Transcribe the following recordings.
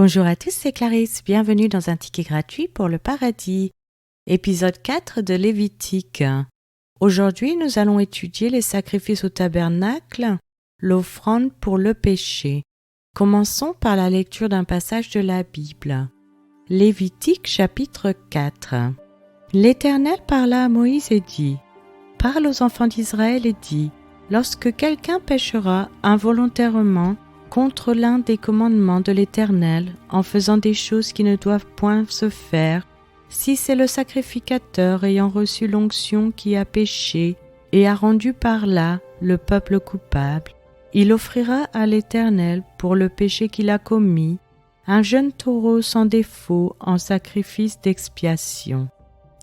Bonjour à tous, c'est Clarisse, bienvenue dans un ticket gratuit pour le paradis, épisode 4 de Lévitique. Aujourd'hui, nous allons étudier les sacrifices au tabernacle, l'offrande pour le péché. Commençons par la lecture d'un passage de la Bible. Lévitique chapitre 4. L'Éternel parla à Moïse et dit : « Parle aux enfants d'Israël et dis : lorsque quelqu'un péchera involontairement contre l'un des commandements de l'Éternel, en faisant des choses qui ne doivent point se faire, si c'est le sacrificateur ayant reçu l'onction qui a péché et a rendu par là le peuple coupable, il offrira à l'Éternel pour le péché qu'il a commis un jeune taureau sans défaut en sacrifice d'expiation.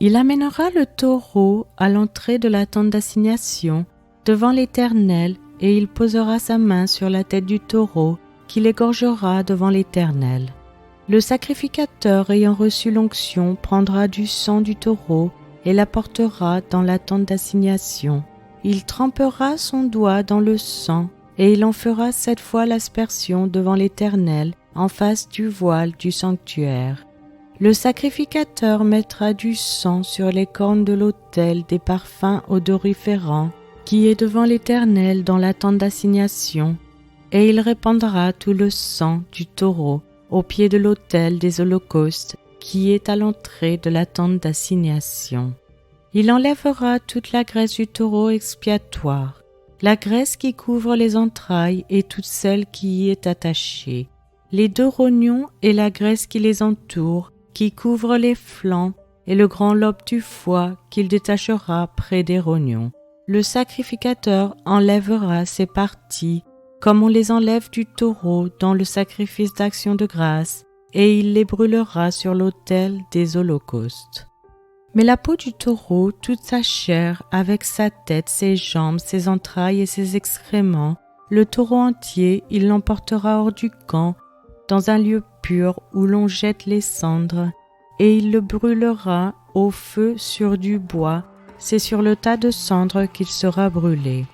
Il amènera le taureau à l'entrée de la tente d'assignation devant l'Éternel et il posera sa main sur la tête du taureau qu'il égorgera devant l'Éternel. Le sacrificateur ayant reçu l'onction prendra du sang du taureau et l'apportera dans la tente d'assignation. Il trempera son doigt dans le sang et il en fera 7 fois l'aspersion devant l'Éternel en face du voile du sanctuaire. Le sacrificateur mettra du sang sur les cornes de l'autel des parfums odoriférants qui est devant l'Éternel dans la tente d'assignation, et il répandra tout le sang du taureau au pied de l'autel des holocaustes qui est à l'entrée de la tente d'assignation. Il enlèvera toute la graisse du taureau expiatoire, la graisse qui couvre les entrailles et toute celle qui y est attachée, les 2 rognons et la graisse qui les entoure, qui couvre les flancs, et le grand lobe du foie qu'il détachera près des rognons. Le sacrificateur enlèvera ces parties comme on les enlève du taureau dans le sacrifice d'action de grâce, et il les brûlera sur l'autel des holocaustes. Mais la peau du taureau, toute sa chair, avec sa tête, ses jambes, ses entrailles et ses excréments, le taureau entier, il l'emportera hors du camp, dans un lieu pur où l'on jette les cendres, et il le brûlera au feu sur du bois. C'est sur le tas de cendres qu'il sera brûlé.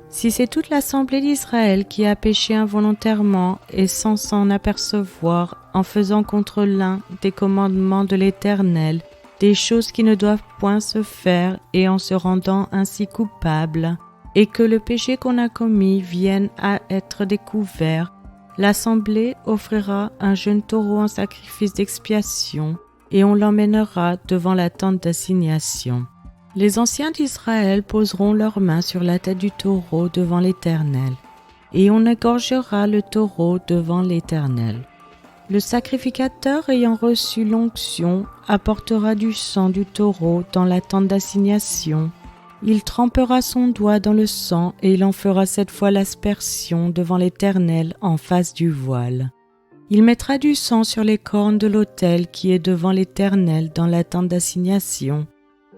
Si c'est toute l'assemblée d'Israël qui a péché involontairement et sans s'en apercevoir en faisant contre l'un des commandements de l'Éternel des choses qui ne doivent point se faire et en se rendant ainsi coupable, et que le péché qu'on a commis vienne à être découvert, l'assemblée offrira un jeune taureau en sacrifice d'expiation et on l'emmènera devant la tente d'assignation. Les anciens d'Israël poseront leurs mains sur la tête du taureau devant l'Éternel, et on égorgera le taureau devant l'Éternel. Le sacrificateur ayant reçu l'onction apportera du sang du taureau dans la tente d'assignation. Il trempera son doigt dans le sang et il en fera 7 fois l'aspersion devant l'Éternel en face du voile. Il mettra du sang sur les cornes de l'autel qui est devant l'Éternel dans la tente d'assignation.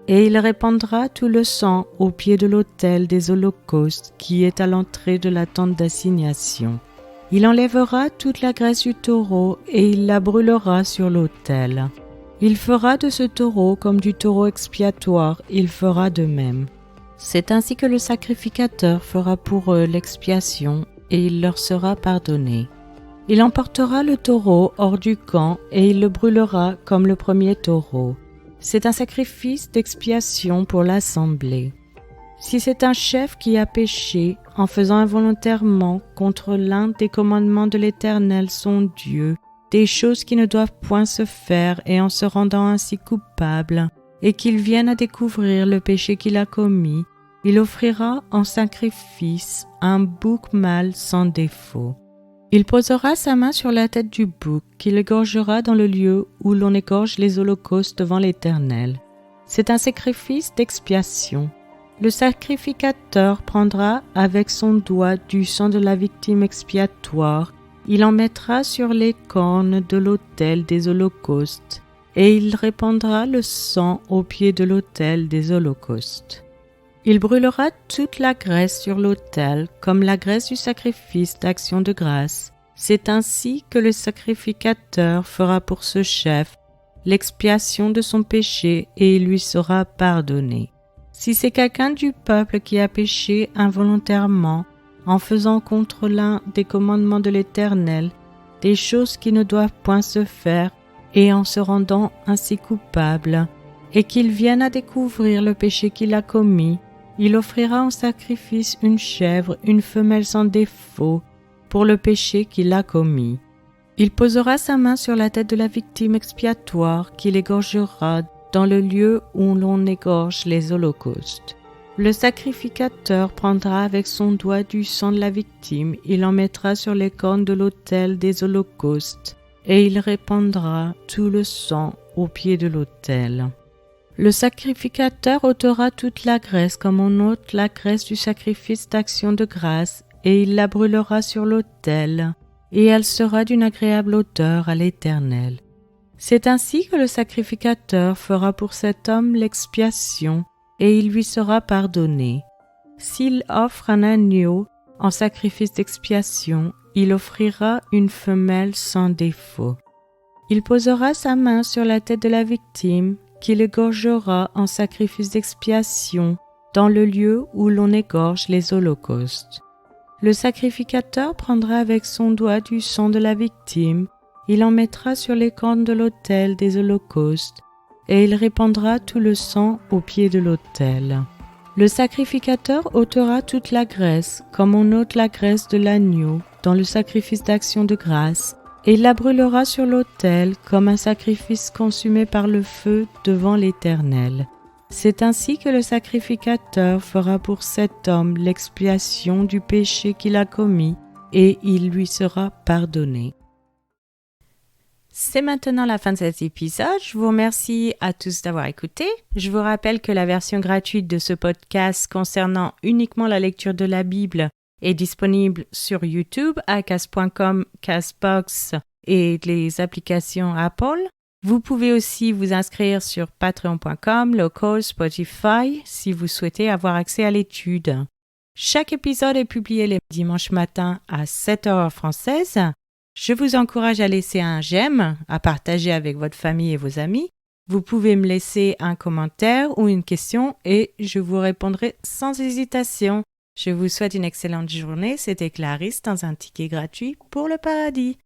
Et il répandra tout le sang au pied de l'autel des holocaustes qui est à l'entrée de la tente d'assignation. Il enlèvera toute la graisse du taureau et il la brûlera sur l'autel. Il fera de ce taureau comme du taureau expiatoire, il fera de même. C'est ainsi que le sacrificateur fera pour eux l'expiation et il leur sera pardonné. Il emportera le taureau hors du camp et il le brûlera comme le premier taureau. C'est un sacrifice d'expiation pour l'assemblée. Si c'est un chef qui a péché en faisant involontairement contre l'un des commandements de l'Éternel son Dieu, des choses qui ne doivent point se faire et en se rendant ainsi coupable, et qu'il vienne à découvrir le péché qu'il a commis, il offrira en sacrifice un bouc mâle sans défaut. Il posera sa main sur la tête du bouc, qu'il égorgera dans le lieu où l'on égorge les holocaustes devant l'Éternel. C'est un sacrifice d'expiation. Le sacrificateur prendra avec son doigt du sang de la victime expiatoire, il en mettra sur les cornes de l'autel des holocaustes, et il répandra le sang au pied de l'autel des holocaustes. Il brûlera toute la graisse sur l'autel, comme la graisse du sacrifice d'action de grâce. C'est ainsi que le sacrificateur fera pour ce chef l'expiation de son péché et il lui sera pardonné. Si c'est quelqu'un du peuple qui a péché involontairement, en faisant contre l'un des commandements de l'Éternel, des choses qui ne doivent point se faire, et en se rendant ainsi coupable, et qu'il vienne à découvrir le péché qu'il a commis, il offrira en sacrifice une chèvre, une femelle sans défaut, pour le péché qu'il a commis. Il posera sa main sur la tête de la victime expiatoire, qu'il égorgera dans le lieu où l'on égorge les holocaustes. Le sacrificateur prendra avec son doigt du sang de la victime, il en mettra sur les cornes de l'autel des holocaustes, et il répandra tout le sang au pied de l'autel. Le sacrificateur ôtera toute la graisse comme on ôte la graisse du sacrifice d'action de grâce, et il la brûlera sur l'autel, et elle sera d'une agréable odeur à l'Éternel. C'est ainsi que le sacrificateur fera pour cet homme l'expiation, et il lui sera pardonné. S'il offre un agneau en sacrifice d'expiation, il offrira une femelle sans défaut. Il posera sa main sur la tête de la victime, qu'il égorgera en sacrifice d'expiation dans le lieu où l'on égorge les holocaustes. Le sacrificateur prendra avec son doigt du sang de la victime, il en mettra sur les cornes de l'autel des holocaustes, et il répandra tout le sang au pied de l'autel. Le sacrificateur ôtera toute la graisse, comme on ôte la graisse de l'agneau, dans le sacrifice d'action de grâce, et il la brûlera sur l'autel comme un sacrifice consumé par le feu devant l'Éternel. C'est ainsi que le sacrificateur fera pour cet homme l'expiation du péché qu'il a commis, et il lui sera pardonné. C'est maintenant la fin de cet épisode. Je vous remercie à tous d'avoir écouté. Je vous rappelle que la version gratuite de ce podcast concernant uniquement la lecture de la Bible est disponible sur YouTube, acast.com, Castbox et les applications Apple. Vous pouvez aussi vous inscrire sur patreon.com, Local, Spotify si vous souhaitez avoir accès à l'étude. Chaque épisode est publié les dimanches matins à 7h française. Je vous encourage à laisser un j'aime, à partager avec votre famille et vos amis. Vous pouvez me laisser un commentaire ou une question et je vous répondrai sans hésitation. Je vous souhaite une excellente journée. C'était Clarisse dans un ticket gratuit pour le paradis.